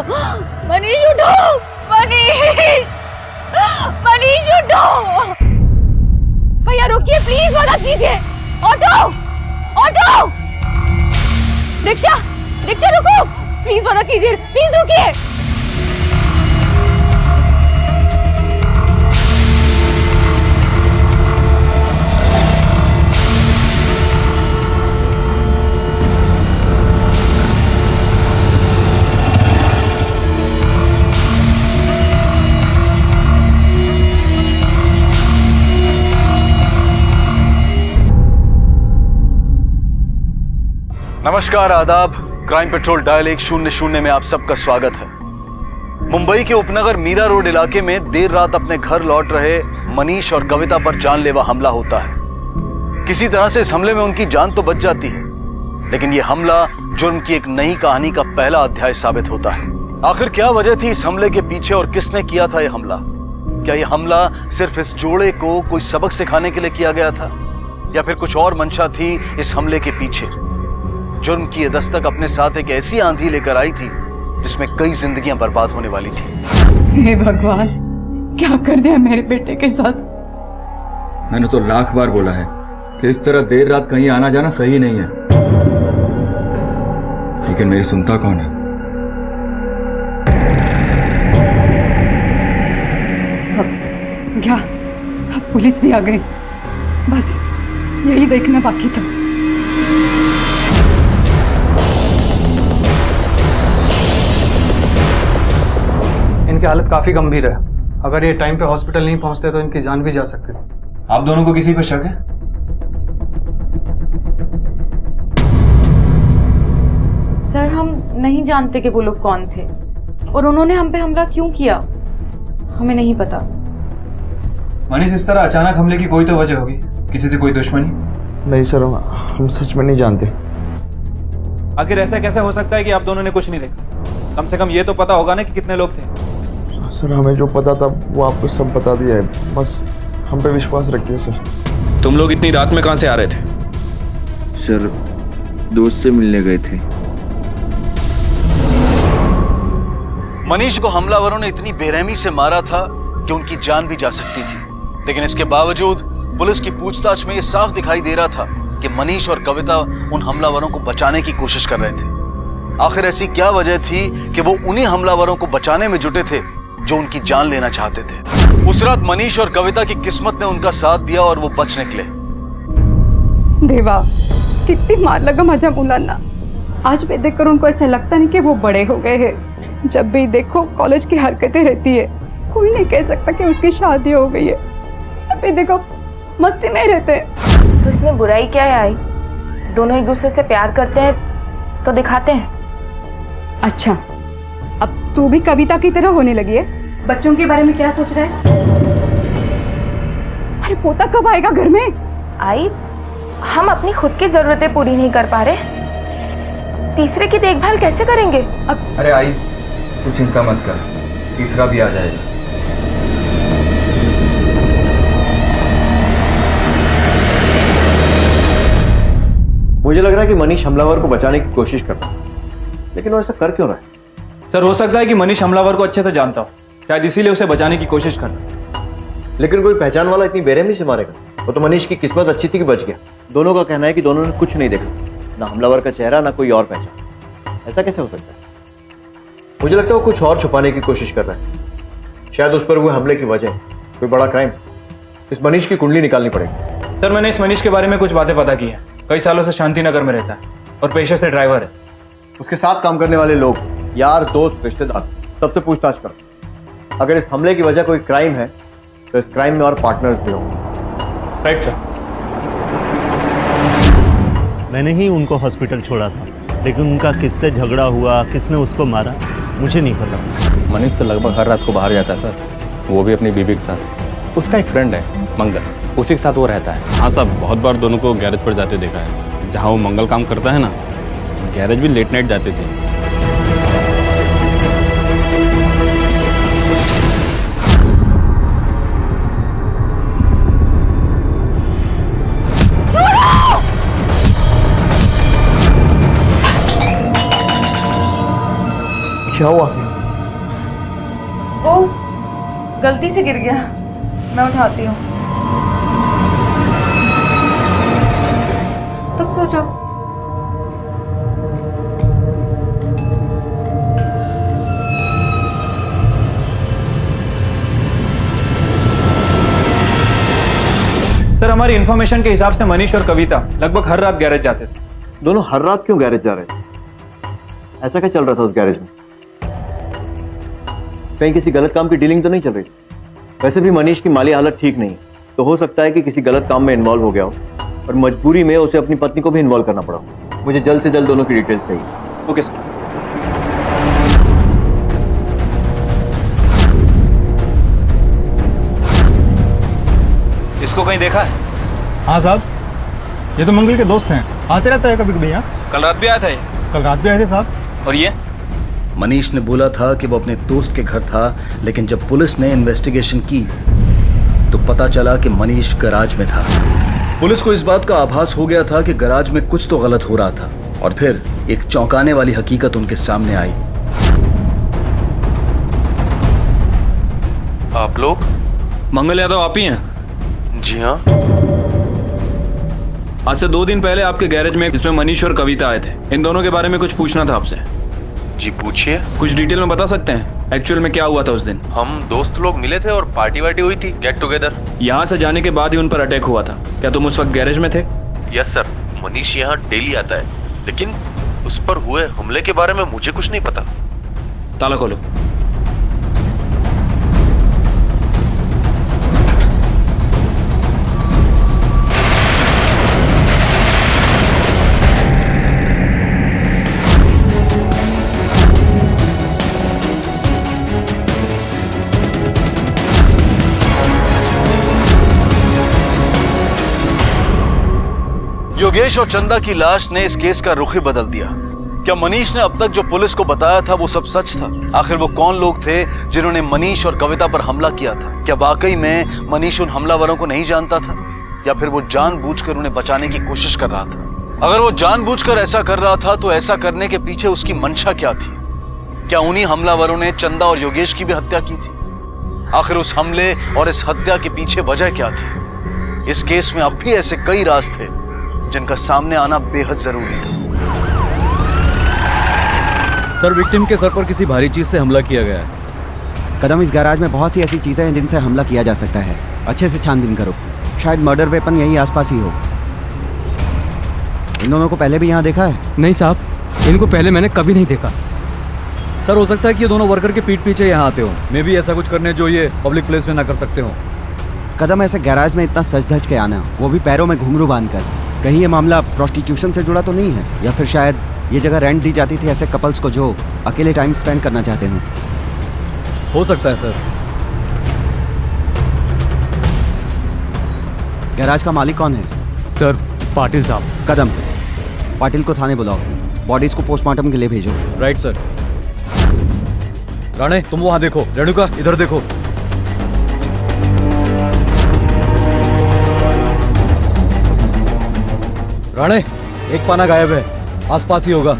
मनीष उठो, मनीष, मनीष उठो। भैया रुकिए प्लीज, मदद कीजिए। ऑटो, ऑटो, रिक्शा, रिक्शा रुको, प्लीज मदद कीजिए, प्लीज रुकिए। नमस्कार, आदाब। क्राइम पेट्रोल डायल 100 में आप सबका स्वागत है। मुंबई के उपनगर मीरा रोड इलाके में देर रात अपने घर लौट रहे मनीष और कविता पर जानलेवा हमला होता है। किसी तरह से इस हमले में उनकी जान तो बच जाती है, लेकिन यह हमला जुर्म की एक नई कहानी का पहला अध्याय साबित होता है। आखिर क्या वजह थी इस हमले के पीछे और किसने किया था यह हमला? क्या यह हमला सिर्फ इस जोड़े को कोई सबक सिखाने के लिए किया गया था, या फिर कुछ और मंशा थी इस हमले के पीछे? जुर्म की ये दस्तक अपने साथ एक ऐसी आंधी लेकर आई थी जिसमें कई जिंदगियां बर्बाद होने वाली थी। हे भगवान, क्या कर दिया मेरे बेटे के साथ। मैंने तो लाख बार बोला है कि इस तरह देर रात कहीं आना जाना सही नहीं है, लेकिन मेरी सुनता कौन है? क्या अब पुलिस भी आ गई? बस यही देखना बाकी था। इनकी हालत काफी गंभीर है। अगर ये टाइम पे हॉस्पिटल नहीं पहुंचते तो इनकी जान भी जा सकती थी। आप दोनों को किसी पे शक है? सर हम नहीं जानते कि वो लोग कौन थे और उन्होंने हम पे हमला क्यों किया, हमें नहीं पता। मनीष, इस तरह अचानक हमले की कोई तो वजह होगी, किसी से कोई दुश्मनी? नहीं सर, हम सच में नहीं जानते। आखिर ऐसा कैसे हो सकता है कि आप दोनों ने कुछ नहीं देखा? कम से कम ये तो पता होगा ना कि कितने लोग थे। सर हमें जो पता था वो आपको सब बता दिया है, बस हम पे विश्वास रखिए सर। तुम लोग इतनी रात में कहां से आ रहे थे? सर दोस्त से मिलने गए थे। मनीष को हमलावरों ने इतनी बेरहमी से मारा था कि उनकी जान भी जा सकती थी, लेकिन इसके बावजूद पुलिस की पूछताछ में यह साफ दिखाई दे रहा था कि मनीष और कविता उन हमलावरों को बचाने की कोशिश कर रहे थे। आखिर ऐसी क्या वजह थी कि वो उन्हीं हमलावरों को बचाने में जुटे थे जो उनकी जान लेना चाहते थे? उस रात मनीष और कविता की किस्मत ने उनका साथ दिया और वो बच निकले। देवा, कितनी मार लगा माझ्या मुलांना। आज भी देखकर उनको ऐसा लगता नहीं कि वो बड़े हो गए हैं। जब भी देखो कॉलेज की हरकतें रहती है, कोई नहीं कह सकता कि उसकी शादी हो गई है। जब भी देखो मस्ती में रहते हैं। तो इसमें बुराई क्या है आई? दोनों एक दूसरे से प्यार करते हैं तो दिखाते हैं। अच्छा, अब तू भी कविता की तरह होने लगी है। बच्चों के बारे में क्या सोच रहा है? अरे पोता कब आएगा घर में? आई, हम अपनी खुद की जरूरतें पूरी नहीं कर पा रहे, तीसरे की देखभाल कैसे करेंगे? अब अरे आई, तू चिंता मत कर, तीसरा भी आ जाएगा। मुझे लग रहा है कि मनीष हमलावर को बचाने की कोशिश कर रहा है, लेकिन वो ऐसा कर क्यों रहा है? सर हो सकता है कि मनीष हमलावर को अच्छे से जानता हो, शायद इसीलिए उसे बचाने की कोशिश कर रहा है। लेकिन कोई पहचान वाला इतनी बेरहमी से मारेगा? वो तो मनीष की किस्मत अच्छी थी कि बच गया। दोनों का कहना है कि दोनों ने कुछ नहीं देखा, ना हमलावर का चेहरा ना कोई और पहचान। ऐसा कैसे हो सकता है? मुझे लगता है वो कुछ और छुपाने की कोशिश कर रहा है। शायद उस पर हुए हमले की वजह कोई बड़ा क्राइम। इस मनीष की कुंडली निकालनी पड़ेगी। सर मैंने इस मनीष के बारे में कुछ बातें पता की है। कई सालों से शांतिनगर में रहता है और पेशे से ड्राइवर है। उसके साथ काम करने वाले लोग, यार दोस्त रिश्तेदार, सबसे पूछताछ करो। अगर इस हमले की वजह कोई क्राइम है तो इस क्राइम में और पार्टनर्स भी होंगे। Right sir. मैंने ही उनको हॉस्पिटल छोड़ा था, लेकिन उनका किससे झगड़ा हुआ, किसने उसको मारा, मुझे नहीं पता। मनीष तो लगभग हर रात को बाहर जाता है सर, वो भी अपनी बीवी के साथ। उसका एक फ्रेंड है मंगल, उसी के साथ वो रहता है। हाँ साहब, बहुत बार दोनों को गैरेज पर जाते देखा है। जहाँ वो मंगल काम करता है ना, गैरेज भी लेट नाइट जाते थे। क्या हुआ? गलती से गिर गया, मैं उठाती हूँ। तुम सो जाओ। सर हमारी इन्फॉर्मेशन के हिसाब से मनीष और कविता लगभग हर रात गैरेज जाते थे। दोनों हर रात क्यों गैरेज जा रहे थे? ऐसा क्या चल रहा था उस गैरेज में? कहीं किसी गलत काम की डीलिंग तो नहीं चल रही? वैसे भी मनीष की माली हालत ठीक नहीं है, तो हो सकता है कि किसी गलत काम में इन्वॉल्व हो गया हो और मजबूरी में उसे अपनी पत्नी को भी इन्वॉल्व करना पड़ा हो। मुझे जल्द से जल्द दोनों की डिटेल्स चाहिए। Okay sir. इसको कहीं देखा है? हाँ साहब, ये तो मंगल के दोस्त हैं, आते रहता है कभी कभी यहाँ। कल रात भी आया था ये? कल रात भी आए थे साहब। और ये? मनीष ने बोला था कि वो अपने दोस्त के घर था, लेकिन जब पुलिस ने इन्वेस्टिगेशन की तो पता चला कि मनीष गैराज में था। पुलिस को इस बात का आभास हो गया था कि गैराज में कुछ तो गलत हो रहा था, और फिर एक चौंकाने वाली हकीकत उनके सामने आई। आप लोग? मंगल यादव आप ही हैं? जी हाँ। आज से 2 दिन पहले आपके गैरेज में जिसमें मनीष और कविता आए थे, इन दोनों के बारे में कुछ पूछना था आपसे। जी पूछिए। कुछ डिटेल में बता सकते हैं एक्चुअल में क्या हुआ था उस दिन? हम दोस्त लोग मिले थे और पार्टी वार्टी हुई थी, गेट टुगेदर। यहाँ से जाने के बाद ही उन पर अटैक हुआ था। क्या तुम उस वक्त गैरेज में थे? यस सर, मनीष यहाँ डेली आता है, लेकिन उस पर हुए हमले के बारे में मुझे कुछ नहीं पता। ताला खोलो। योगेश और चंदा की लाश ने इस केस का रुख ही बदल दिया। क्या मनीष ने अब तक जो पुलिस को बताया था वो सब सच था? आखिर वो कौन लोग थे जिन्होंने मनीष और कविता पर हमला किया था? क्या वाकई में मनीष उन हमलावरों को नहीं जानता था, या फिर वो जानबूझकर उन्हें बचाने की कोशिश कर रहा था? अगर वो जानबूझकर ऐसा कर रहा था तो ऐसा करने के पीछे उसकी मंशा क्या थी? क्या उन्हीं हमलावरों ने चंदा और योगेश की भी हत्या की थी? आखिर उस हमले और इस हत्या के पीछे वजह क्या थी? इस केस में अब भी ऐसे कई राज थे जिनका सामने आना बेहद जरूरी था। सर, विक्टिम के सर पर किसी भारी चीज से हमला किया गया है। कदम, इस गैराज में बहुत सी ऐसी चीजें हैं जिनसे हमला किया जा सकता है। अच्छे से छानबीन करो, शायद मर्डर वेपन यहीं आसपास ही हो। इन दोनों को पहले भी यहाँ देखा है? नहीं साहब, इनको पहले मैंने कभी नहीं देखा। सर, हो सकता है कि ये दोनों वर्कर के पीठ पीछे यहाँ आते हो। मैं भी ऐसा कुछ करने जो ये पब्लिक प्लेस में ना कर सकते हो। कदम, ऐसे गैराज में इतना सज धज के आना, वो भी पैरों में घुंघरू बांधकर, कहीं ये मामला प्रोस्टिट्यूशन से जुड़ा तो नहीं है? या फिर शायद ये जगह रेंट दी जाती थी ऐसे कपल्स को जो अकेले टाइम स्पेंड करना चाहते हैं? हो सकता है सर। गैराज का मालिक कौन है? सर, पाटिल साहब। कदम, पाटिल को थाने बुलाओ, बॉडीज को पोस्टमार्टम के लिए भेजो। Right sir. राणे, तुम वहां देखो। रेणुका, इधर देखो। राणे, एक पाना गायब है, आसपास ही होगा।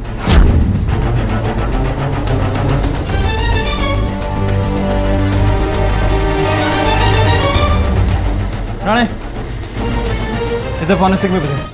राणे, इधर पानी स्टिक में भेजो।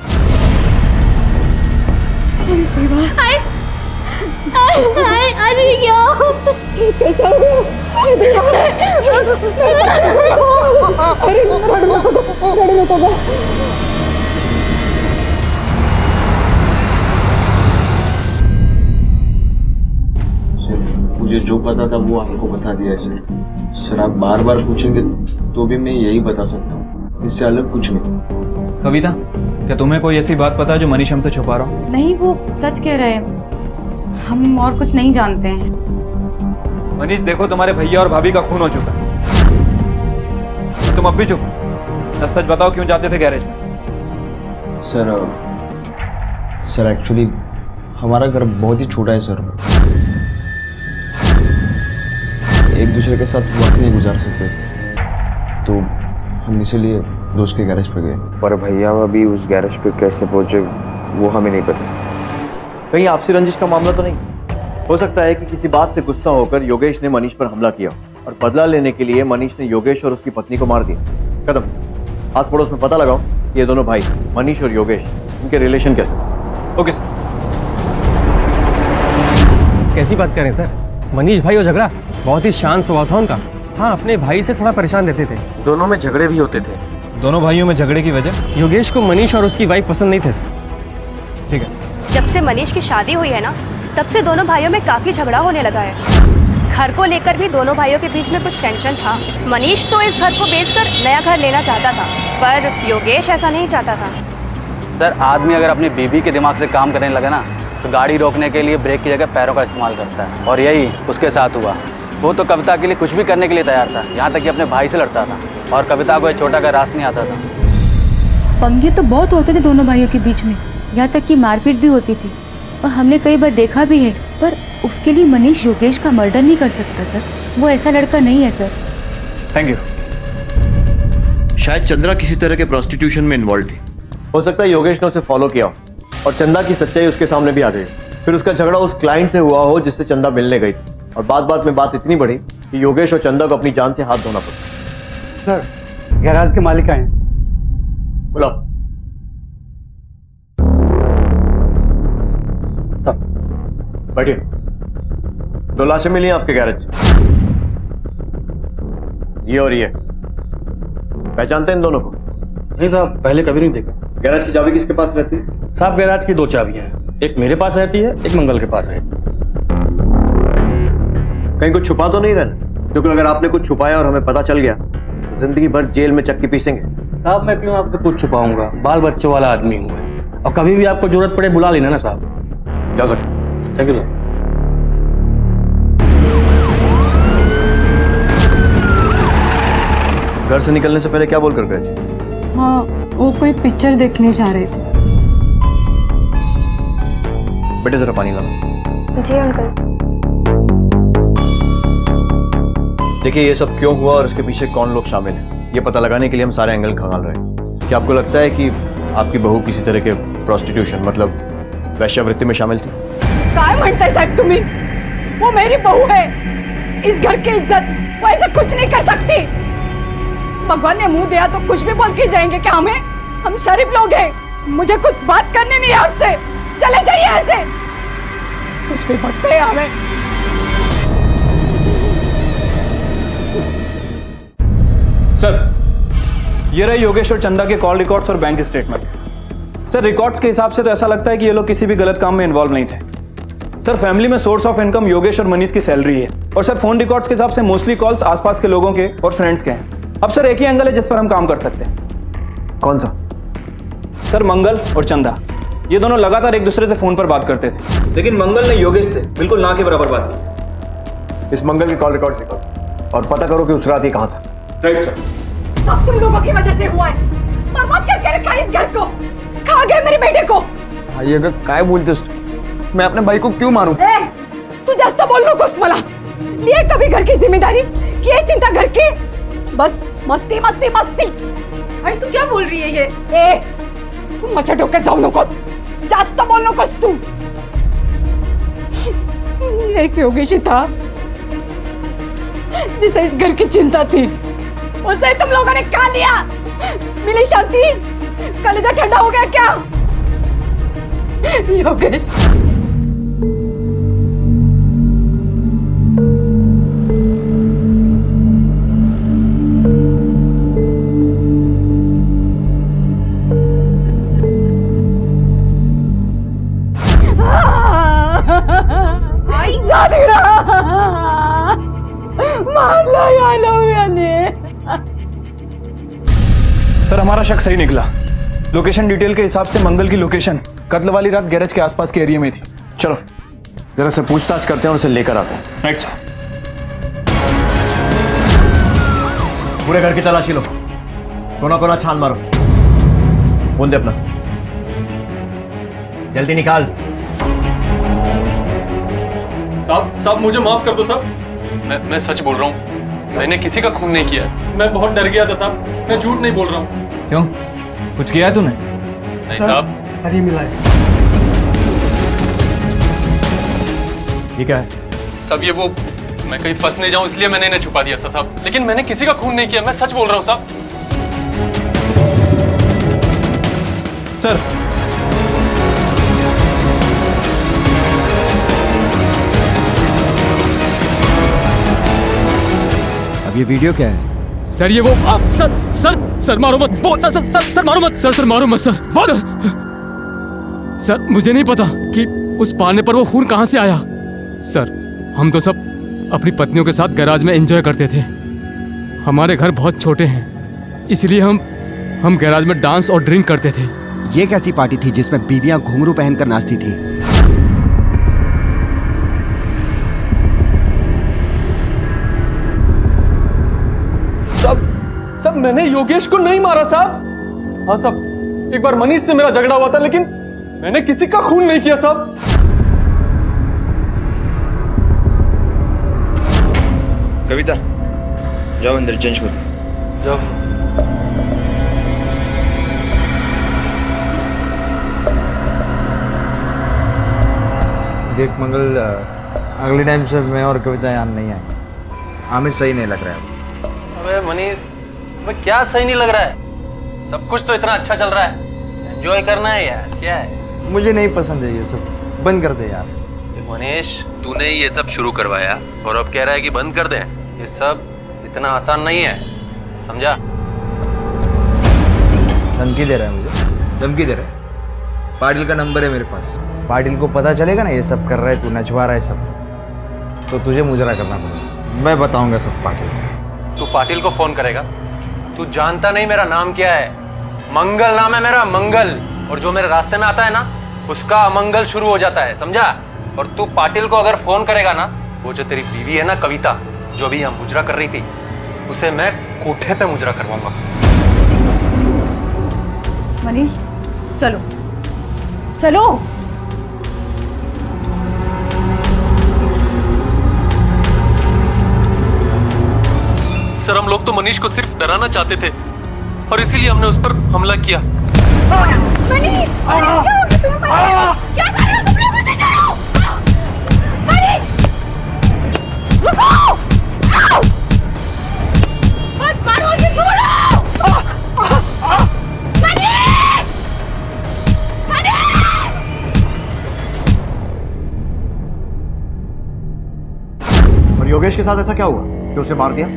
मुझे जो पता था वो आपको बता दिया सर। आप बार बार पूछेंगे तो भी मैं यही बता सकता हूँ, इससे अलग कुछ नहीं। कविता, क्या तुम्हें कोई ऐसी बात पता है जो मनीष हमसे छुपा रहा हो? नहीं, वो सच कह रहे हैं, हम और कुछ नहीं जानते हैं। मनीष, देखो तुम्हारे भैया और भाभी का खून हो चुका है, तुम अब भी चुप। सच बताओ, क्यों जाते थे गैरेज में? सर एक्चुअली हमारा घर बहुत ही छोटा है सर। एक दूसरे के साथ वक्त नहीं गुजार सकते, तो हम इसीलिए दोस्त के गैरेज पे गए। पर भैया अभी उस गैरेज पे कैसे पहुंचे वो हमें नहीं पता। कहीं आपसी रंजिश का मामला तो नहीं? हो सकता है कि किसी बात से गुस्सा होकर योगेश ने मनीष पर हमला किया और बदला लेने के लिए मनीष ने योगेश और उसकी पत्नी को मार दिया। कदम आस पड़ोस में पता लगाओ कि ये दोनों भाई मनीष और योगेश इनके रिलेशन कैसे। Okay sir. कैसी बात करें सर, मनीष भाई और झगड़ा बहुत ही शांत स्वभाव था उनका। हाँ, अपने भाई से थोड़ा परेशान रहते थे। दोनों में झगड़े भी होते थे। दोनों भाइयों में झगड़े की वजह? योगेश को मनीष और उसकी वाइफ पसंद नहीं थे सर। ठीक है। जब से मनीष की शादी हुई है ना, तब से दोनों भाइयों में काफी झगड़ा होने लगा है। घर को लेकर भी दोनों भाइयों के बीच में कुछ टेंशन था। मनीष तो इस घर को बेचकर नया घर लेना चाहता था, पर योगेश ऐसा नहीं चाहता था। सर, आदमी अगर अपनी बीवी के दिमाग से काम करने लगे ना, तो गाड़ी रोकने के लिए ब्रेक की जगह पैरों का इस्तेमाल करता है। और यही उसके साथ हुआ। वो तो कविता के लिए कुछ भी करने के लिए तैयार था, यहाँ तक कि अपने भाई से लड़ता था। और कविता को एक छोटा का रास नहीं आता था। पंगे तो बहुत होते थे दोनों भाइयों के बीच में, यहाँ तक कि मारपीट भी होती थी। और हमने कई बार देखा भी है, पर उसके लिए मनीष योगेश का मर्डर नहीं कर सकता सर। वो ऐसा लड़का नहीं है सर। Thank you. शायद चंद्रा किसी तरह के प्रोस्टिट्यूशन में इन्वॉल्व थी। हो सकता है योगेश ने उसे फॉलो किया हो और चंदा की सच्चाई उसके सामने भी आ गई। फिर उसका झगड़ा उस क्लाइंट से हुआ हो जिससे चंदा मिलने गई थी, और बात में बात इतनी बढ़ी कि योगेश और चंदा को अपनी जान से हाथ धोना पड़ा। सर, गैराज के मालिक आए। बुलाओ। बैठिए। 2 लाशें मिली आपके गैरेज से, ये और ये। पहचानते हैं इन दोनों को? नहीं साहब, पहले कभी नहीं देखा। गैराज की चाबी किसके पास रहती है? साहब, गैराज की 2 चाबियां हैं, एक मेरे पास रहती है, एक मंगल के पास रहती है। कहीं कुछ छुपा तो नहीं रहना, क्योंकि अगर आपने कुछ छुपाया और हमें पता चल गया तो जिंदगी भर जेल में चक्की पीसेंगे। साहब, मैं क्यों आपसे कुछ छुपाऊंगा? बाल बच्चों वाला आदमी हूँ मैं, और कभी भी आपको जरूरत पड़े बुला लेना ना साहब। जा सकते। Thank you sir. घर से निकलने से पहले क्या बोल कर गए थे? हाँ, वो कोई पिक्चर देखने जा रहे थे। बेटे जरा पानी लाओ। जी अंकल। देखिए ये सब क्यों हुआ और इसके पीछे कौन लोग शामिल हैं, ये पता लगाने के लिए हम सारे एंगल खंगाल रहे हैं। क्या आपको लगता है कि आपकी बहू किसी तरह के प्रोस्टिट्यूशन मतलब वैश्यावृत्ति में शामिल थी? काय म्हणताय साहब तुम्ही? वो मेरी बहू है, इस घर की इज्जत वो ऐसा कुछ नहीं कर सकती। भगवान ने मुंह दिया तो कुछ भी बोल के जाएंगे क्या हमें? हम शरीफ लोग हैं, मुझे कुछ बात करनी नहीं है आपसे। चले जाइए ऐसे, कुछ भी बोलते हैं हमें। सर, ये रहे योगेश और चंदा के कॉल रिकॉर्ड्स और बैंक स्टेटमेंट। सर, रिकॉर्ड्स के हिसाब से तो ऐसा लगता है कि ये लोग किसी भी गलत काम में इन्वॉल्व नहीं थे। सर, फैमिली में सोर्स ऑफ इनकम योगेश और मनीष की सैलरी है। और सर, फोन रिकॉर्ड्स के हिसाब से मोस्टली कॉल्स आसपास के लोगों के और फ्रेंड्स के हैं। अब सर, एक ही एंगल है जिस पर हम काम कर सकते हैं। कौन सा? सर, मंगल और चंदा ये दोनों लगातार एक दूसरे से फोन पर बात करते थे, लेकिन मंगल ने योगेश से बिल्कुल ना के बराबर बात की। इस मंगल के कॉल रिकॉर्ड निकालो और पता करो कि उस रात ये कहाँ था। Right sir. सब तुम लोगों की वजह से हुआ है। बर्बाद करके रखा है इस घर को, खा गए मेरे बेटे को। भाई अगर काय बोलतेस, मैं अपने भाई को क्यों मारूं? तू जास्त बोल नकोस मला। लिए कभी घर की जिम्मेदारी, किए चिंता घर की, बस मस्ती मस्ती मस्ती। भाई तू क्या बोल रही है ये? तू माझ्या डोक्यात जाऊ नकोस, जास्त बोल नकोस तू। एक योगेश था जिसे इस घर की चिंता थी, उसे तुम लोगों ने खा लिया। मिली शांति, कलेजा ठंडा हो गया क्या? योगेश सर, हमारा शक सही निकला। लोकेशन डिटेल के हिसाब से मंगल की लोकेशन कत्ल वाली रात गैरेज के आसपास के एरिया में थी। चलो जरा से पूछताछ करते हैं और उसे लेकर आते हैं। Right sir. पूरे घर की तलाशी लो, कोना कोना छान मारो। फोन दे अपना, जल्दी निकाल। साहब मुझे माफ कर दो साहब। मैं सच बोल रहा हूँ, मैंने किसी का खून नहीं किया है। मैं बहुत डर गया था साहब, मैं झूठ नहीं बोल रहा हूँ। क्यों, कुछ किया है तूने? नहीं साहब। अरे मिला है। ठीक है सब ये वो मैं कहीं फंस नहीं जाऊं इसलिए मैंने इन्हें छुपा दिया था साहब, लेकिन मैंने किसी का खून नहीं किया, मैं सच बोल रहा हूं साहब। सर अब ये वीडियो क्या है? सर ये वो सर मारो मत, सर मारो मत, सर मारो मत सर मुझे नहीं पता कि उस पाने पर वो खून कहां से आया। सर हम तो सब अपनी पत्नियों के साथ गैराज में एंजॉय करते थे। हमारे घर बहुत छोटे हैं, इसलिए हम गैराज में डांस और ड्रिंक करते थे। ये कैसी पार्टी थी जिसमें बीवियां घुंघरू पहनकर नाचती थी? सब मैंने योगेश को नहीं मारा साहब। हाँ साहब, एक बार मनीष से मेरा झगड़ा हुआ था, लेकिन मैंने किसी का खून नहीं किया साहब। कविता जाओ अंदर चेंज करो। जाओ। देख मंगल, अगले टाइम से मैं और कविता यहाँ नहीं आए। हमें सही नहीं लग रहा है। अबे मनीष, अबे क्या सही नहीं लग रहा है? सब कुछ तो इतना अच्छा चल रहा है, एंजॉय करना है यार, क्या है? मुझे नहीं पसंद है ये सब, बंद कर दे यार। मनीष, तूने ये सब शुरू करवाया और अब कह रहा है कि बंद कर दें। ये सब इतना आसान नहीं है, समझा? धमकी दे रहा है मुझे, धमकी दे रहा है। पाटिल का नंबर है मेरे पास। पाटिल को पता चलेगा ना ये सब कर रहा है, तू नचवा रहा है सब, तो तुझे मुजरा करना पड़ेगा। मैं बताऊंगा सब पाटिल को। तू पाटिल को फोन करेगा? तू जानता नहीं मेरा नाम क्या है? मंगल नाम है मेरा, मंगल। और जो मेरे रास्ते में आता है ना, उसका अमंगल शुरू हो जाता है, समझा? और तू पाटिल को अगर फोन करेगा ना, वो जो तेरी बीवी है ना कविता, जो अभी यहाँ मुजरा कर रही थी, उसे मैं कोठे पे मुजरा करवाऊंगा। मनीष चलो चलो। सर, हम लोग तो मनीष को सिर्फ डराना चाहते थे और इसीलिए हमने उस पर हमला किया। मनीष, क्या कर रहे हो तुम लोग? मुझे छोड़ो! मनीष, रुको! मत मारो, मुझे छोड़ो! मनीष! और योगेश के साथ ऐसा क्या हुआ कि उसे मार दिया?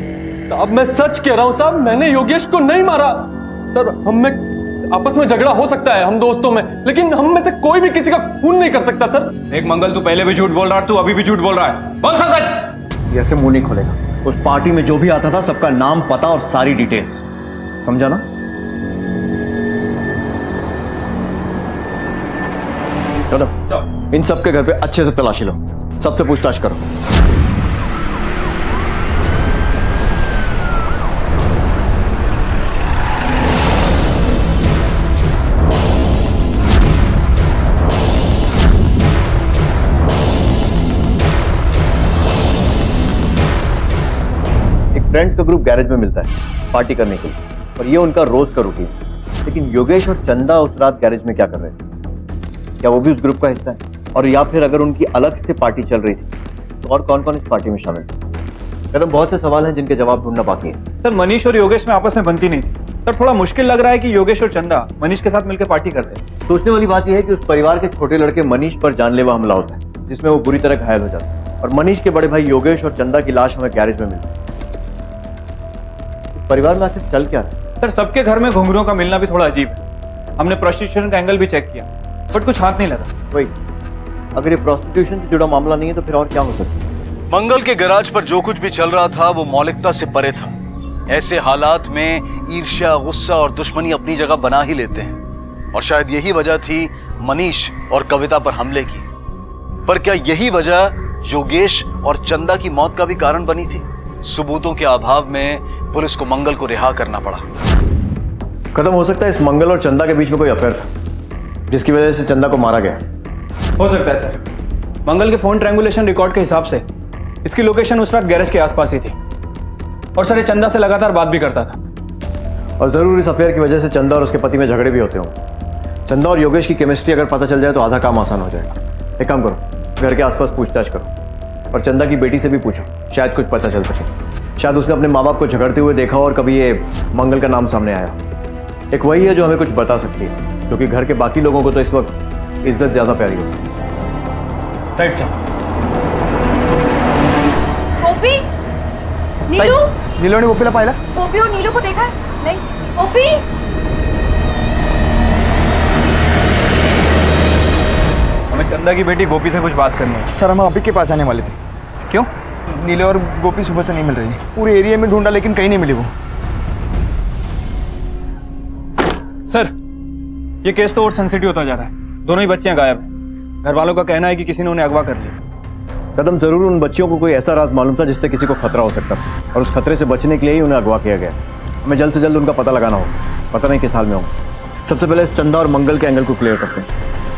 अब मैं सच कह रहा हूं साहब, मैंने योगेश को नहीं मारा। सर, हम में आपस में झगड़ा हो सकता है, हम दोस्तों में, लेकिन हम में से कोई भी किसी का खून नहीं कर सकता सर। एक मंगल, तू पहले भी झूठ बोल रहा है, तू अभी भी झूठ बोल रहा है। बोल सच। ऐसे मुंह नहीं खोलेगा। उस पार्टी में जो भी आता था सबका नाम, पता और सारी डिटेल्स, समझा ना? चलो इन सब के घर पे अच्छे से तलाशी लो, सबसे पूछताछ करो। फ्रेंड्स का ग्रुप गैरेज में मिलता है पार्टी करने के लिए, और ये उनका रोज का रूटीन। लेकिन योगेश और चंदा उस रात गैरेज में क्या कर रहे थे? क्या वो भी उस ग्रुप का हिस्सा है? और या फिर अगर उनकी अलग से पार्टी चल रही थी तो और कौन कौन इस पार्टी में शामिल थे? कदम, बहुत से सवाल हैं जिनके जवाब ढूंढना बाकी है। सर, मनीष और योगेश में आपस में बनती नहीं थी। सर, थोड़ा मुश्किल लग रहा है कि योगेश और चंदा मनीष के साथ मिलकर पार्टी करते हैं। सोचने वाली बात यह है कि उस परिवार के छोटे लड़के मनीष पर जानलेवा हमला होता है, जिसमें वो बुरी तरह घायल हो जाता है, और मनीष के बड़े भाई योगेश और चंदा की लाश हमें गैरेज में मिलती है। परिवार में आखिर चल क्या रहा है? सर, सबके घर में घुंघरुओं का मिलना भी थोड़ा अजीब है। हमने प्रोस्टिट्यूशन का एंगल भी चेक किया, बट कुछ हाथ नहीं लगा। वही, अगर ये प्रोस्टिट्यूशन से जुड़ा मामला नहीं है तो फिर और क्या हो सकता है? मंगल के गैराज पर जो कुछ भी चल रहा था वो मौलिकता से परे था। ऐसे हालात में ईर्ष्या, गुस्सा और दुश्मनी अपनी जगह बना ही लेते हैं, और शायद यही वजह थी मनीष और कविता पर हमले की। पर क्या यही वजह योगेश और चंदा की मौत का भी कारण बनी थी? सबूतों के अभाव में पुलिस को मंगल को रिहा करना पड़ा। खत्म हो सकता है इस मंगल और चंदा के बीच में कोई अफेयर था, जिसकी वजह से चंदा को मारा गया। हो सकता है सर। मंगल के फोन ट्रायंगुलेशन रिकॉर्ड के हिसाब से इसकी लोकेशन उस रात गैरेज के आसपास ही थी, और सर ये चंदा से लगातार बात भी करता था। और जरूर इस अफेयर की वजह से चंदा और उसके पति में झगड़े भी होते होंगे। चंदा और योगेश की केमिस्ट्री अगर पता चल जाए तो आधा काम आसान हो जाएगा। एक काम करो, घर के आसपास पूछताछ करो। और चंदा की बेटी से भी पूछो, शायद कुछ पता चल सके। शायद उसने अपने माँ बाप को झगड़ते हुए देखा और कभी ये मंगल का नाम सामने आया। एक वही है जो हमें कुछ बता सकती है, क्योंकि घर के बाकी लोगों को तो इस वक्त इज्जत ज्यादा प्यारी होती है। Right sir. गोपी, नीलू, नीलू ने गोपीला पाहिला? गोपी और नीलू को देखा है? नहीं। गोपी, हमें चंदा की बेटी गोपी से कुछ बात करनी है। सर हम अभी के पास आने वाले थे। क्यों? नीले और गोपी सुबह से नहीं मिल रही। पूरे एरिया में ढूंढा लेकिन कहीं नहीं मिली वो। सर, ये केस तो और सेंसिटिव होता जा रहा है। दोनों ही बच्चियां गायब हैं। घर वालों का कहना है कि किसी ने उन्हें अगवा कर लिया। कदम, जरूर उन बच्चियों को कोई ऐसा राज मालूम था जिससे किसी को खतरा हो सकता था, और उस खतरे से बचने के लिए ही उन्हें अगवा किया गया। हमें जल्द से जल्द उनका पता लगाना होगा। पता नहीं किस हाल में होगा। सबसे पहले इस चंदा और मंगल के एंगल को क्लियर करते हैं।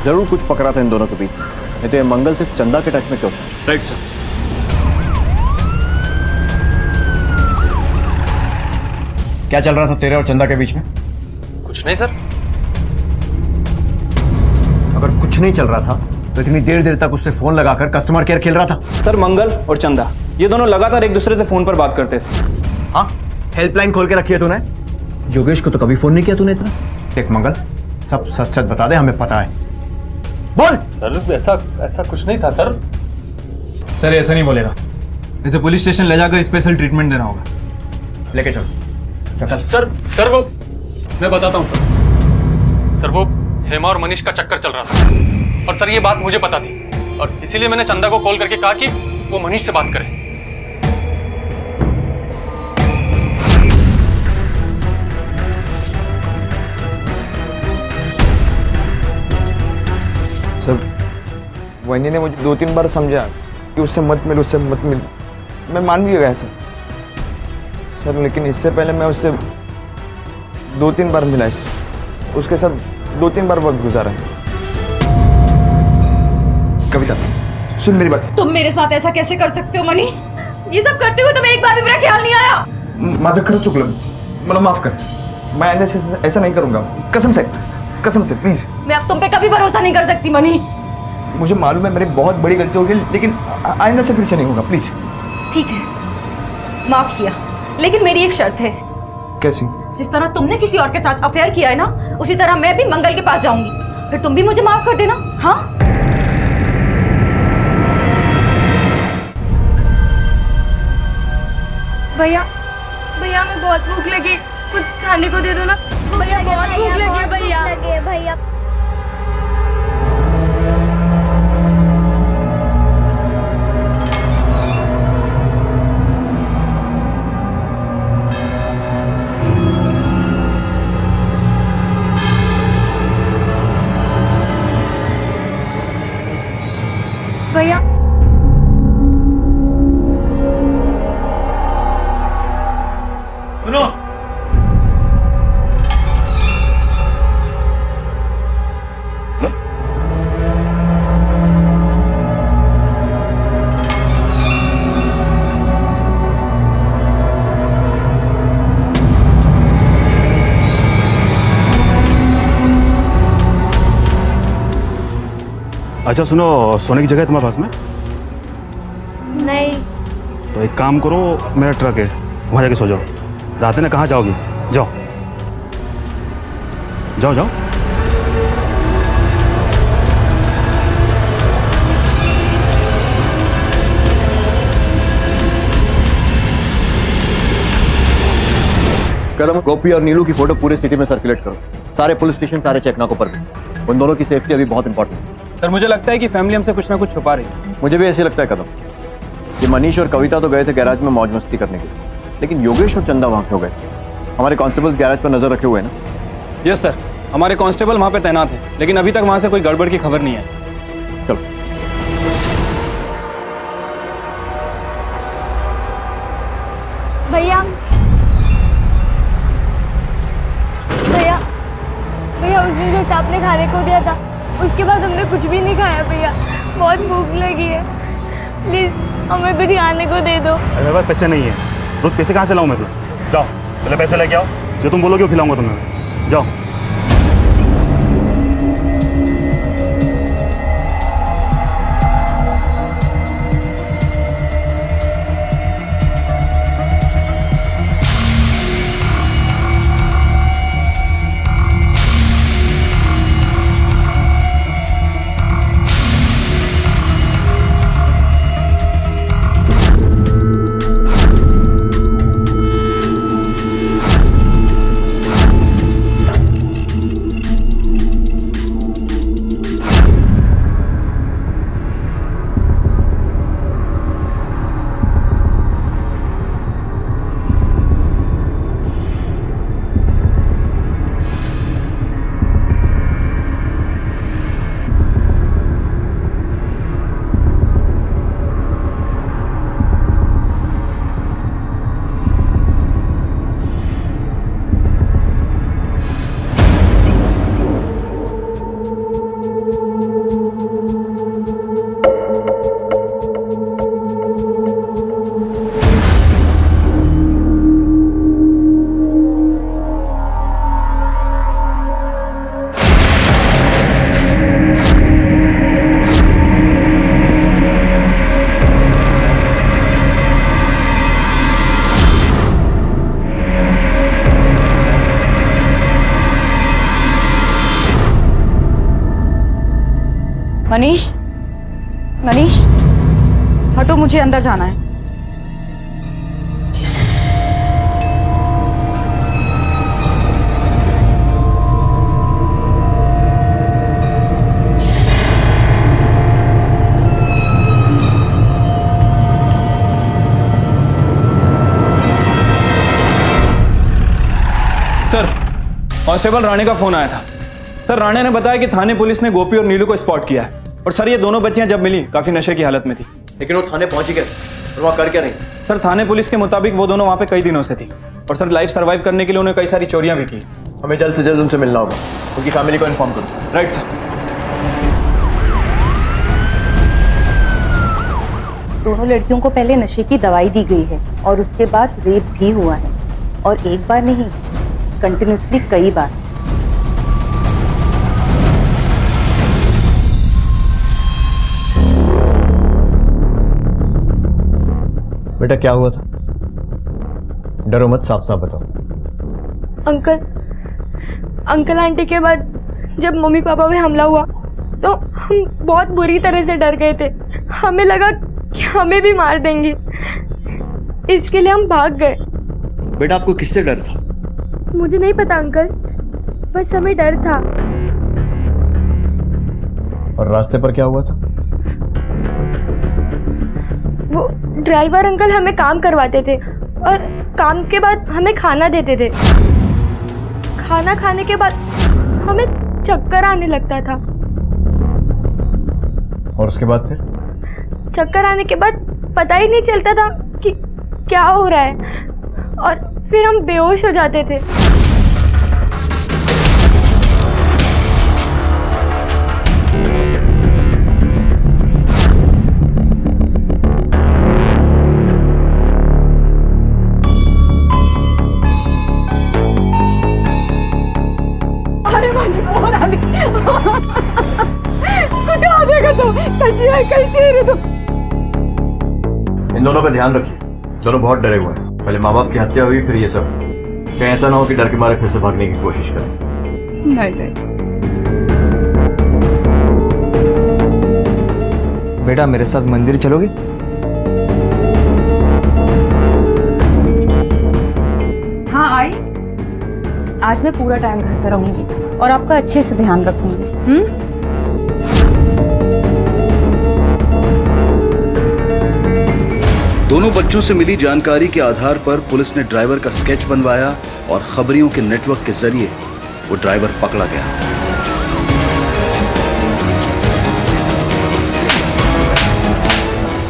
जरूर कुछ पकड़ा था इन दोनों के बीच, नहीं तो ये मंगल सिर्फ चंदा के टच में क्यों? Right sir. क्या चल रहा था तेरे और चंदा के बीच में? कुछ नहीं सर। अगर कुछ नहीं चल रहा था तो इतनी देर देर तक उससे फोन लगाकर कस्टमर केयर खेल रहा था। सर, मंगल और चंदा ये दोनों लगातार एक दूसरे से फोन पर बात करते थे। हाँ, हेल्पलाइन खोल के रखी है तूने। योगेश को तो कभी फोन नहीं किया तूने इतना। देख मंगल, सब सच सच बता दे, हमें पता है। बोल। सर ऐसा कुछ नहीं था सर। सर, ऐसा नहीं बोलेगा। इसे पुलिस स्टेशन ले जाकर स्पेशल ट्रीटमेंट देना होगा। लेके चल। सर वो मैं बताता हूँ सर वो हेमा और मनीष का चक्कर चल रहा था, और सर ये बात मुझे पता थी, और इसीलिए मैंने चंदा को कॉल करके कहा कि वो मनीष से बात करे। सर, वही ने मुझे 2-3 बार समझा कि उससे मत मिल, उससे मत मिल। मैं मान भी गया सर, लेकिन इससे पहले मैं उससे 2-3 बार मिला। उसके साथ 2-3 बार वक्त गुजारा। कविता, सुन मेरी बात। तुम मेरे साथ ऐसा कैसे कर सकते हो मनीष? ये सब करते हुए तुम्हें एक बार भी मेरा ख्याल नहीं आया? माझं खरंच चुकलं, मला माफ कर। मैं ऐसा नहीं करूंगा, कसम से प्लीज। मैं अब तुम पे कभी भरोसा नहीं कर सकती मनीष। मुझे मालूम है मेरी बहुत बड़ी गलती होगी, लेकिन आइंदा से फिर से नहीं होगा, प्लीज। ठीक है, माफ किया, लेकिन मेरी एक शर्त है। कैसी? जिस तरह तुमने किसी और के साथ अफेयर किया है ना, उसी तरह मैं भी मंगल के पास जाऊंगी। फिर तुम भी मुझे माफ कर देना। हाँ? भैया, हमें बहुत भूख लगी, कुछ खाने को दे दो ना। भैया बहुत भूख लगी है भैया। भैया, सुनो। अच्छा सुनो, सोने की जगह है तुम्हारे पास में? नहीं। तो एक काम करो, मेरा ट्रक है, वहाँ जाके सो जाओ। रात में कहाँ जाओगी? जाओ जाओ जाओ। कदम, गोपी और नीलू की फोटो पूरे सिटी में सर्कुलेट करो। सारे पुलिस स्टेशन, सारे चेकनाकों पर भी। उन दोनों की सेफ्टी अभी बहुत इंपॉर्टेंट है। सर, मुझे लगता है कि फैमिली हमसे कुछ ना कुछ छुपा रही है। मुझे भी ऐसे लगता है कदम कि मनीष और कविता तो गए थे गैराज में मौज मस्ती करने के लिए, लेकिन योगेश और चंदा वहाँ क्यों गए? हमारे कांस्टेबल्स गैराज पर नजर रखे हुए हैं ना? यस सर, हमारे कांस्टेबल वहाँ पे तैनात है, लेकिन अभी तक वहाँ से कोई गड़बड़ की खबर नहीं है। चलो। भैया, उस दिन जो आपने खाने को दिया था, उसके बाद हमने कुछ भी नहीं खाया भैया। बहुत भूख लगी है, प्लीज हमें कुछ खाने को दे दो। मेरे पास पैसे नहीं है। रोज पैसे कहाँ से लाऊं मैं? तो जाओ पहले पैसे लेके आओ, जो तुम बोलोगे वो खिलाऊंगा तुम्हें। जाओ। मनीष, मनीष, हटो, मुझे अंदर जाना है। सर, कांस्टेबल राणे का फोन आया था। सर, राणे ने बताया कि थाने पुलिस ने गोपी और नीलू को स्पॉट किया है। और सर, ये दोनों बच्चियां जब मिली काफी नशे की हालत में थी। लेकिन वो थाने पहुंची कैसे और वहाँ कर क्या रही? सर, थाने पुलिस के मुताबिक वो दोनों वहाँ पे कई दिनों से थी। और सर, लाइफ सर्वाइव करने के लिए उन्हें कई सारी चोरियां भी की। हमें जल्द से जल्द उनसे मिलना होगा, उनकी फैमिली को इन्फॉर्म करो। Right sir. दोनों लड़कियों को पहले नशे की दवाई दी गई है और उसके बाद रेप भी हुआ है, और एक बार नहीं, कंटिन्यूसली कई बार। बेटा क्या हुआ था? डरो मत, साफ साफ बताओ। अंकल आंटी के बाद जब मम्मी पापा पे हमला हुआ तो हम बहुत बुरी तरह से डर गए थे। हमें लगा कि हमें भी मार देंगे, इसके लिए हम भाग गए। बेटा आपको किससे डर था? मुझे नहीं पता अंकल, बस हमें डर था। और रास्ते पर क्या हुआ था? वो ड्राइवर अंकल हमें काम करवाते थे और काम के बाद हमें खाना देते थे। खाना खाने के बाद हमें चक्कर आने लगता था। और उसके बाद फिर? चक्कर आने के बाद पता ही नहीं चलता था कि क्या हो रहा है, और फिर हम बेहोश हो जाते थे। अरे माझी पोर आली, कुठे आले का तू? कशी आहे, कैसी है रे तू? इन दोनों का ध्यान रखिए, दोनों बहुत डरे हुए हैं। पहले माँ बाप की हत्या हुई, फिर ये सब। कहीं ऐसा ना हो कि डर के मारे फिर से भागने की कोशिश करें। नहीं। बेटा मेरे साथ मंदिर चलोगे? हाँ आई। आज मैं पूरा टाइम घर पर रहूंगी और आपका अच्छे से ध्यान रखूंगी। दोनों बच्चों से मिली जानकारी के आधार पर पुलिस ने ड्राइवर का स्केच बनवाया और खबरियों के नेटवर्क के जरिए वो ड्राइवर पकड़ा गया।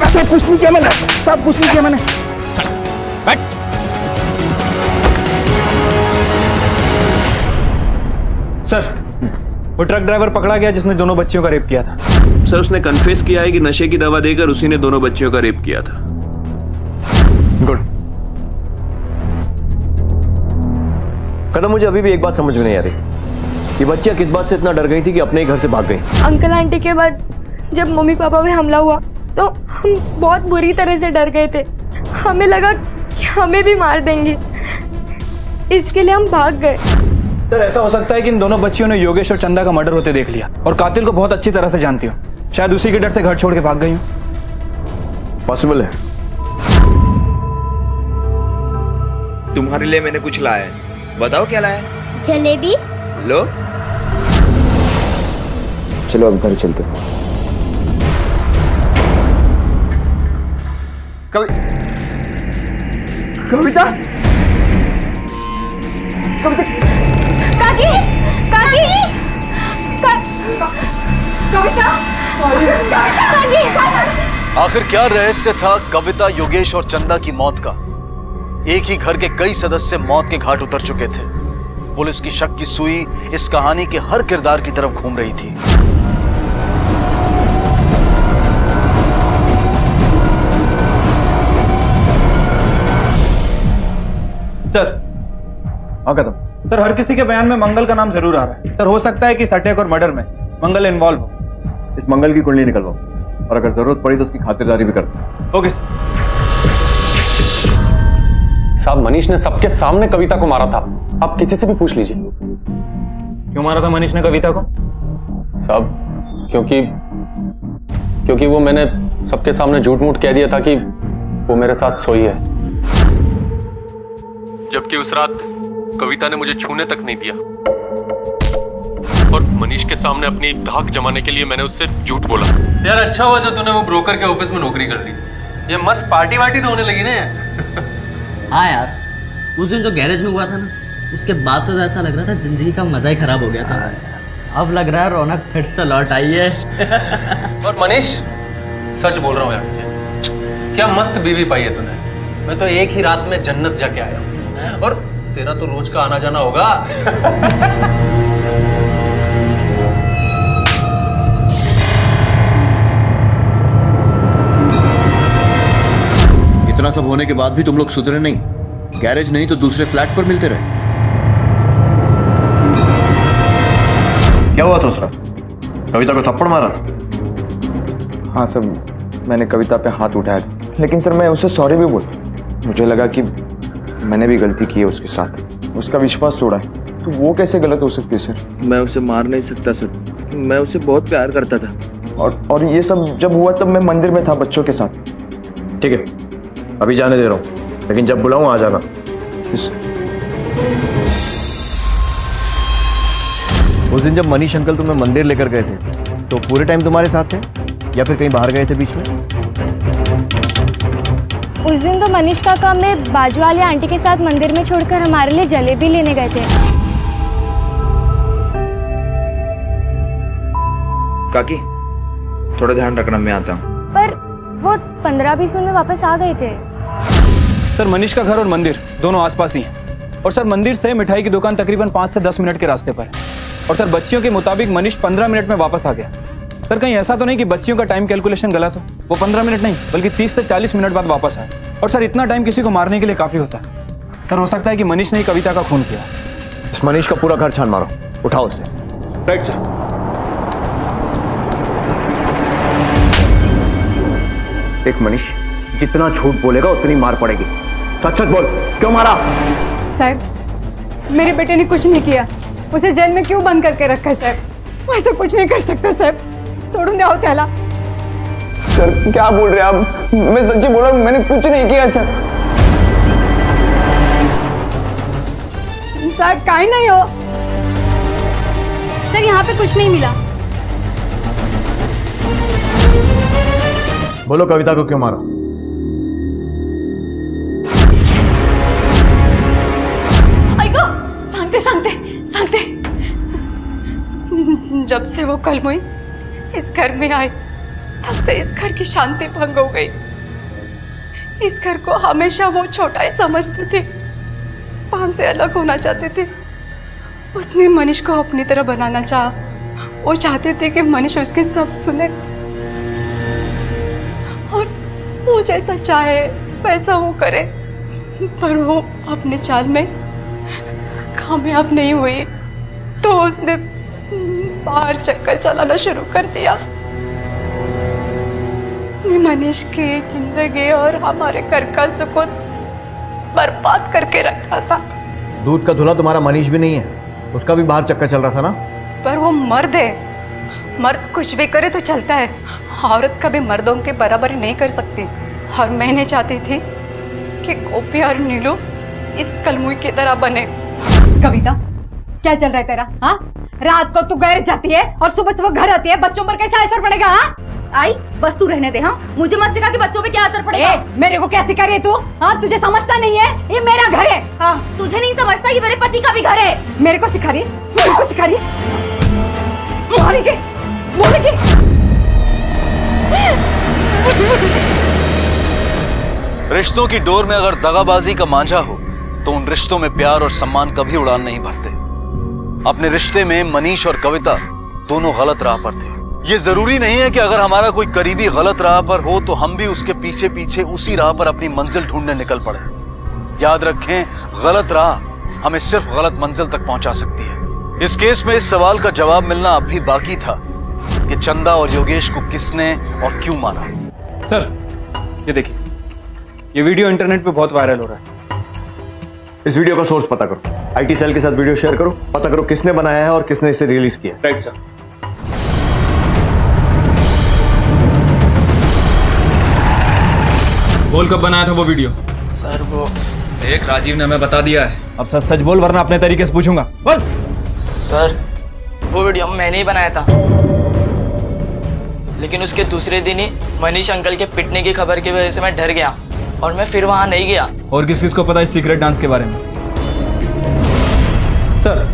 सब कुछ नहीं किया मैंने, सब कुछ नहीं किया मैंने। सर, वो ट्रक ड्राइवर पकड़ा गया जिसने दोनों बच्चियों का रेप किया था। सर, उसने कन्फेस किया है कि नशे की दवा देकर उसी ने दोनों बच्चियों का रेप किया था। गुड। कदम, मुझे अभी भी एक बात समझ में नहीं आ रही, ये बच्चियां किस बात से इतना डर गई थी कि अपने ही घर से भाग गई? अंकल आंटी के बाद जब मम्मी पापा पे हमला हुआ तो हम बहुत बुरी तरह से डर गए थे। हमें लगा कि हमें भी मार देंगे, इसके लिए हम भाग गए। सर, ऐसा हो सकता है कि इन दोनों बच्चियों ने योगेश और चंदा का मर्डर होते देख लिया और कातिल को बहुत अच्छी तरह से जानती हो। शायद उसी के डर से घर छोड़ के भाग गई हो। पॉसिबल है। तुम्हारे लिए मैंने कुछ लाया है, बताओ क्या लाया है? जलेबी। लो। चलो अब घर चलते हैं। कविता, काकी, काकी, कविता, आखिर क्या रहस्य था कविता, योगेश और चंदा की मौत का? एक ही घर के कई सदस्य मौत के घाट उतर चुके थे। पुलिस की शक की सुई इस कहानी के हर किरदार की तरफ घूम रही थी। सर, हाँ कदम। सर, हर किसी के बयान में मंगल का नाम जरूर आ रहा है। सर, हो सकता है कि इस अटैक और मर्डर में मंगल इन्वॉल्व हो। इस मंगल की कुंडली निकलवाओ और अगर जरूरत पड़ी तो उसकी खातिरदारी भी कर दो। Okay sir. साहब, मनीष ने सबके सामने कविता को मारा था। आप किसी से भी पूछ लीजिए। क्यों मारा था मनीष ने कविता को? साहब, क्योंकि क्योंकि वो मैंने सबके सामने झूठ मूठ कह दिया था कि वो मेरे साथ सोई है, जबकि उस रात कविता ने मुझे छूने तक नहीं दिया और मनीष के सामने अपनी धाक जमाने के लिए मैंने उससे झूठ बोला। यार अच्छा हुआ जो तूने वो ब्रोकर के ऑफिस में नौकरी कर ली, ये मस्त पार्टी वार्टी तो होने लगी ना यार। हाँ यार, उस दिन जो गैरेज में हुआ था ना, उसके बाद से तो ऐसा लग रहा था जिंदगी का मजा ही खराब हो गया था। अब लग रहा है रौनक फिर से लौट आई है। और मनीष सच बोल रहा हूँ यार, क्या मस्त बीवी पाई है तूने। मैं तो एक ही रात में जन्नत जाके आया हूँ, और तेरा तो रोज का आना जाना होगा। इतना सब होने के बाद भी तुम लोग सुधरे नहीं। गैरेज नहीं तो दूसरे फ्लैट पर मिलते रहे। क्या हुआ था उस रात? कविता को थप्पड़ मारा? हाँ सर, मैंने कविता पे हाथ उठाया था, लेकिन सर मैं उसे सॉरी भी बोला। मुझे लगा कि मैंने भी गलती की है उसके साथ, उसका विश्वास तोड़ा है, तो वो कैसे गलत हो सकती है सर? मैं उसे मार नहीं सकता सर, मैं उसे बहुत प्यार करता था। और ये सब जब हुआ तब मैं मंदिर में था बच्चों के साथ। ठीक है, अभी जाने दे रहा हूँ, लेकिन जब बुलाऊं आ जाना। उस दिन जब मनीष अंकल तुम्हें मंदिर लेकर गए थे तो पूरे टाइम तुम्हारे साथ थे या फिर कहीं बाहर गए थे बीच में? उस दिन तो मनीष काका हमें बाजू वाली आंटी के साथ मंदिर में छोड़कर हमारे लिए जलेबी लेने गए थे। काकी थोड़ा ध्यान रखना, मैं आता हूँ। पर वो 15-20 मिनट में वापस आ गए थे। सर मनीष का घर और मंदिर दोनों आसपास ही हैं, और सर मंदिर से मिठाई की दुकान तकरीबन 5 से 10 मिनट के रास्ते पर है। और सर बच्चियों के मुताबिक मनीष 15 मिनट में वापस आ गया। सर कहीं ऐसा तो नहीं कि बच्चियों का टाइम कैलकुलेशन गलत हो? वो 15 मिनट नहीं बल्कि 30 से 40 मिनट बाद वापस आए। और सर इतना टाइम किसी को मारने के लिए काफी होता है। सर हो सकता है कि मनीष ने कविता का खून किया। इस मनीष का पूरा घर छान मारो, उठाओ उसे। Right sir. एक मनीष जितना झूठ बोलेगा उतनी मार पड़ेगी। सच सच बोल, क्यों मारा? साहब मेरे बेटे ने कुछ नहीं किया, उसे जेल में क्यों बंद करके रखा है साहब? वो ऐसा कुछ नहीं कर सकता साहब, छोड़ून द्या त्याला। सर क्या बोल रहे हैं आप? मैं सच्ची बोल रहा हूँ, मैंने कुछ नहीं किया सर। साहब काहे नहीं हो? सर यहाँ पे कुछ नहीं मिला। बोलो कविता को क्यों मारा? सांगते जब से वो कल हुई इस घर में आए तब से इस घर की शांति भंग हो गई। इस घर को हमेशा वो छोटा ही समझते थे, वो हमसे अलग होना चाहते थे। उसने मनीष को अपनी तरह बनाना चाहा। वो चाहते थे कि मनीष उसके सब सुने और वो जैसा चाहे वैसा वो करे, पर वो अपने चाल में कामयाब नहीं हुई तो उसने बाहर चक्कर चलाना शुरू कर दिया। मनीष की जिंदगी और हमारे घर का सुकून बर्बाद करके रखा था। दूध का धुला तुम्हारा मनीष भी नहीं है, उसका भी बाहर चक्कर चल रहा था ना? पर वो मर्द है, मर्द कुछ भी करे तो चलता है, औरत कभी मर्दों के बराबर नहीं कर सकती। और मैं नहीं चाहती थी कि गोपी और नीलू इस कलमुई की तरह बने। कविता क्या चल रहा है तेरा? हाँ, रात को तू गैरेज जाती है और सुबह सुबह घर आती है, बच्चों पर कैसा असर पड़ेगा? हाँ आई बस तू रहने दे। हाँ मुझे मत सिखा कि बच्चों पे क्या असर पड़ेगा। मेरे को क्या सिखा रही है तू? हाँ तुझे समझता नहीं है, ये मेरा घर है। हाँ तुझे नहीं समझता ये मेरे पति का भी घर है। मेरे को सिखा रही है, मेरे को सिखा रही है। बोलेगी रिश्तों की डोर में अगर दगाबाजी का मांझा हो तो उन रिश्तों में प्यार और सम्मान कभी उड़ान नहीं भरते। अपने रिश्ते में मनीष और कविता दोनों गलत राह पर थे। ये जरूरी नहीं है कि अगर हमारा कोई करीबी गलत राह पर हो तो हम भी उसके पीछे पीछे उसी राह पर अपनी मंजिल ढूंढने निकल पड़े। याद रखें, गलत राह हमें सिर्फ गलत मंजिल तक पहुंचा सकती है। इस केस में इस सवाल का जवाब मिलना अब भी बाकी था कि चंदा और योगेश को किसने और क्यों मारा। सर ये देखिए, ये वीडियो इंटरनेट पे बहुत वायरल हो रहा है। इस वीडियो का सोर्स पता करो, आईटी सेल के साथ वीडियो शेयर करो, पता करो किसने बनाया है और किसने इसे रिलीज किया। Right sir. बोल कब बनाया था वो वीडियो? सर वो देख राजीव ने हमें बता दिया है, अब सच सच बोल वरना अपने तरीके से पूछूंगा। बोल। सर वो वीडियो मैंने ही बनाया था, लेकिन उसके दूसरे दिन ही मनीष अंकल के पिटने की खबर की वजह से मैं डर गया और मैं फिर वहां नहीं गया। और किस किस को पता है सीक्रेट डांस के बारे में? सर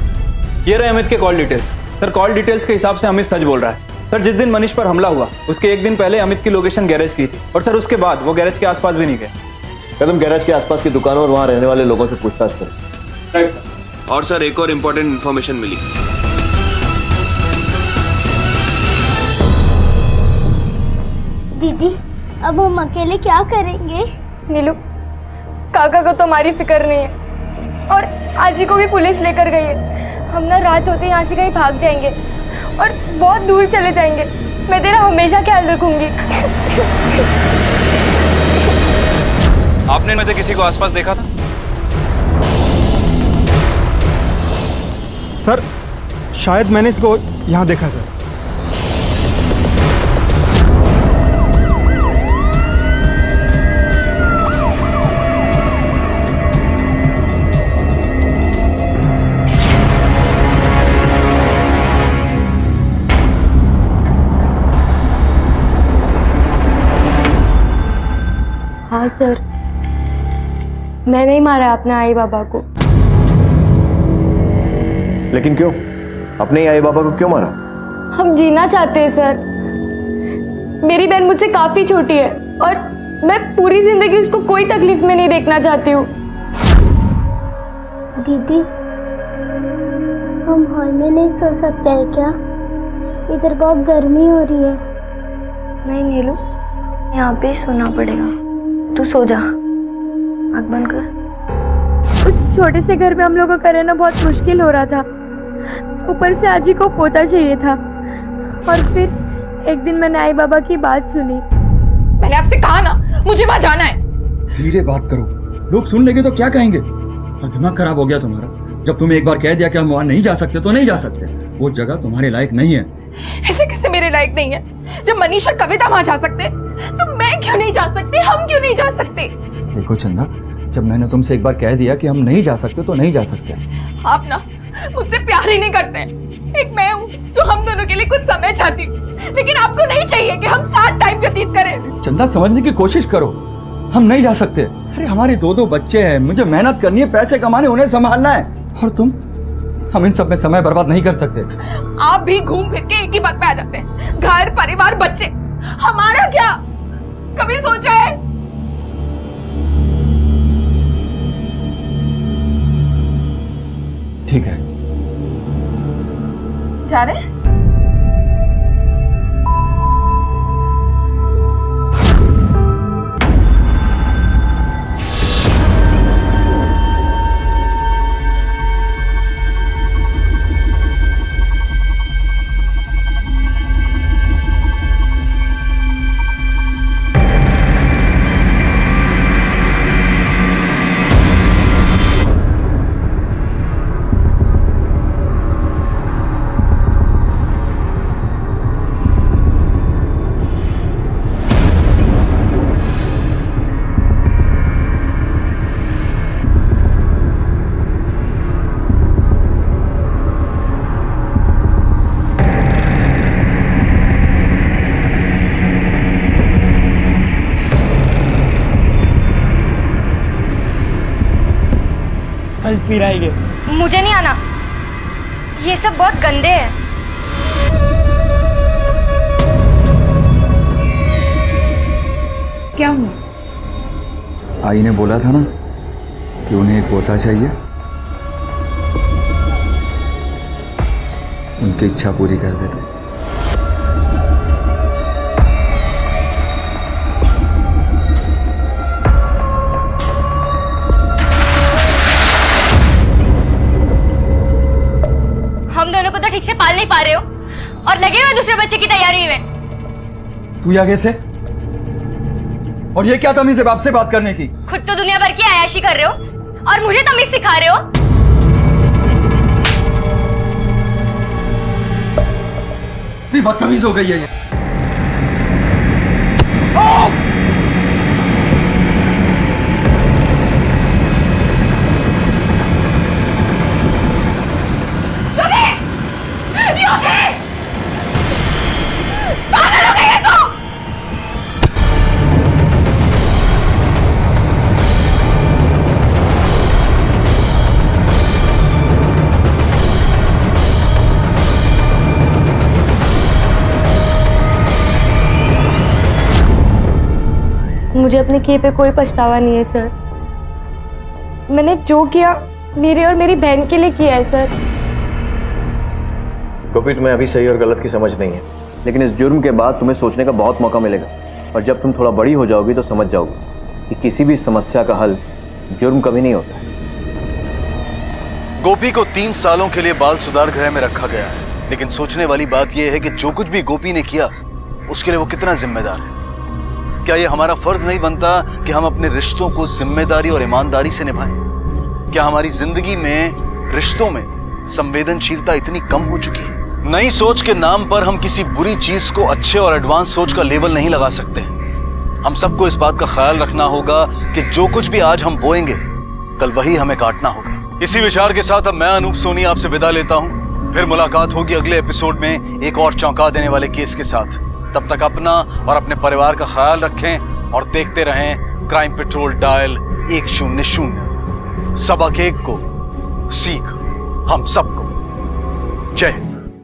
ये रहे अमित के call details. Sir call details के हिसाब से अमित सच बोल रहा है। सर जिस दिन मनीष पर हमला हुआ उसके एक दिन पहले अमित की लोकेशन गैरेज की थी, और सर उसके बाद वो गैरेज के आसपास भी नहीं गए। कदम गैरेज के आसपास की दुकानों और वहां रहने वाले लोगों से पूछताछ करें। Right sir. और सर एक और इम्पोर्टेंट इन्फॉर्मेशन मिली। दीदी अब हम अकेले क्या करेंगे? नीलू काका को तो हमारी फिक्र नहीं है, और आजी को भी पुलिस लेकर गई है। हम ना रात होते यहाँ से कहीं भाग जाएंगे और बहुत दूर चले जाएंगे। मैं तेरा हमेशा ख्याल रखूंगी। आपने में से किसी को आसपास देखा था? सर शायद मैंने इसको यहाँ देखा सर। हाँ सर, मैंने ही मारा अपने आई बाबा को। लेकिन क्यों? अपने ही आई बाबा को क्यों मारा? हम जीना चाहते हैं सर। मेरी बहन मुझसे काफी छोटी है और मैं पूरी जिंदगी उसको कोई तकलीफ में नहीं देखना चाहती हूँ। दीदी हम हॉल में नहीं सो सकते हैं क्या? इधर बहुत गर्मी हो रही है। नहीं नीलू, यहाँ पे ही सोना पड़ेगा। तू सो जा, आँख बंद कर। उस छोटे से घर में हम लोगों का रहना बहुत मुश्किल हो रहा था। ऊपर से आजी को पोता चाहिए था, और फिर एक दिन मैंने आई बाबा की बात सुनी। मैंने आपसे कहा ना मुझे वहां जाना है। धीरे बात करो, लोग सुन लेंगे तो क्या कहेंगे? और दिमाग खराब हो गया तुम्हारा। जब तुम्हें एक बार कह दिया कि हम वहां नहीं जा सकते तो नहीं जा सकते। वो जगह तुम्हारे लायक नहीं है। ऐसे कैसे मेरे लायक नहीं है? जब मनीष और कविता वहां जा सकते तो मैं क्यों नहीं जा सकती? हम क्यों नहीं जा सकते? देखो चंदा, जब मैंने तुमसे एक बार कह दिया कि हम नहीं जा सकते तो नहीं जा सकते। आप ना मुझसे प्यार ही नहीं करते। एक मैं हूँ तो हम दोनों के लिए कुछ समय चाहती हूँ, लेकिन आपको नहीं चाहिए कि हम साथ टाइम व्यतीत करें। चंदा समझने की कोशिश करो, हम नहीं जा सकते। अरे हमारे दो बच्चे हैं, मुझे मेहनत करनी है, पैसे कमाने, उन्हें संभालना है। और तुम, हम इन सब में समय बर्बाद नहीं कर सकते। आप भी घूम फिर के एक ही बात पे आ जाते हैं। घर, परिवार, बच्चे, हमारा क्या? कभी सोचा है? ठीक है, जा रहे हैं? कल फिर आएंगे। मुझे नहीं आना, ये सब बहुत गंदे हैं। क्या हुआ? आई ने बोला था ना कि उन्हें एक पोता चाहिए। उनकी इच्छा पूरी कर देते। हम दोनों को तो ठीक से पाल नहीं पा रहे हो और लगे हुए दूसरे बच्चे की तैयारी में। तू यहाँ कैसे? और ये क्या तमीज़ है बाप से बात करने की? खुद तो दुनिया भर की अय्याशी कर रहे हो और मुझे तमीज सिखा रहे हो। बदतमीज हो गई है ये। मुझे अपने किए पे कोई पछतावा नहीं है सर। मैंने जो किया मेरे और मेरी बहन के लिए किया है सर। गोपी, तुम्हें अभी सही और गलत की समझ नहीं है, लेकिन इस जुर्म के बाद तुम्हें सोचने का बहुत मौका मिलेगा, और जब तुम थोड़ा बड़ी हो जाओगी तो समझ जाओगी कि किसी भी समस्या का हल जुर्म कभी नहीं होता। गोपी को 3 सालों के लिए बाल सुधार गृह में रखा गया है, लेकिन सोचने वाली बात यह है कि जो कुछ भी गोपी ने किया उसके लिए वो कितना जिम्मेदार है। क्या ये हमारा फर्ज नहीं बनता कि हम अपने रिश्तों को जिम्मेदारी और ईमानदारी से निभाएं? क्या हमारी जिंदगी में रिश्तों में संवेदनशीलता इतनी कम हो चुकी है? नई सोच के नाम पर हम किसी बुरी चीज को अच्छे और एडवांस सोच का लेबल नहीं लगा सकते। हम सबको इस बात का ख्याल रखना होगा कि जो कुछ भी आज हम बोएंगे कल वही हमें काटना होगा। इसी विचार के साथ अब मैं अनूप सोनी आपसे विदा लेता हूं। फिर मुलाकात होगी अगले एपिसोड में एक और चौंका देने वाले केस के साथ। तब तक अपना और अपने परिवार का ख्याल रखें और देखते रहें क्राइम पेट्रोल डायल 100। सबक एक को सीख हम सबको। जय हिंद।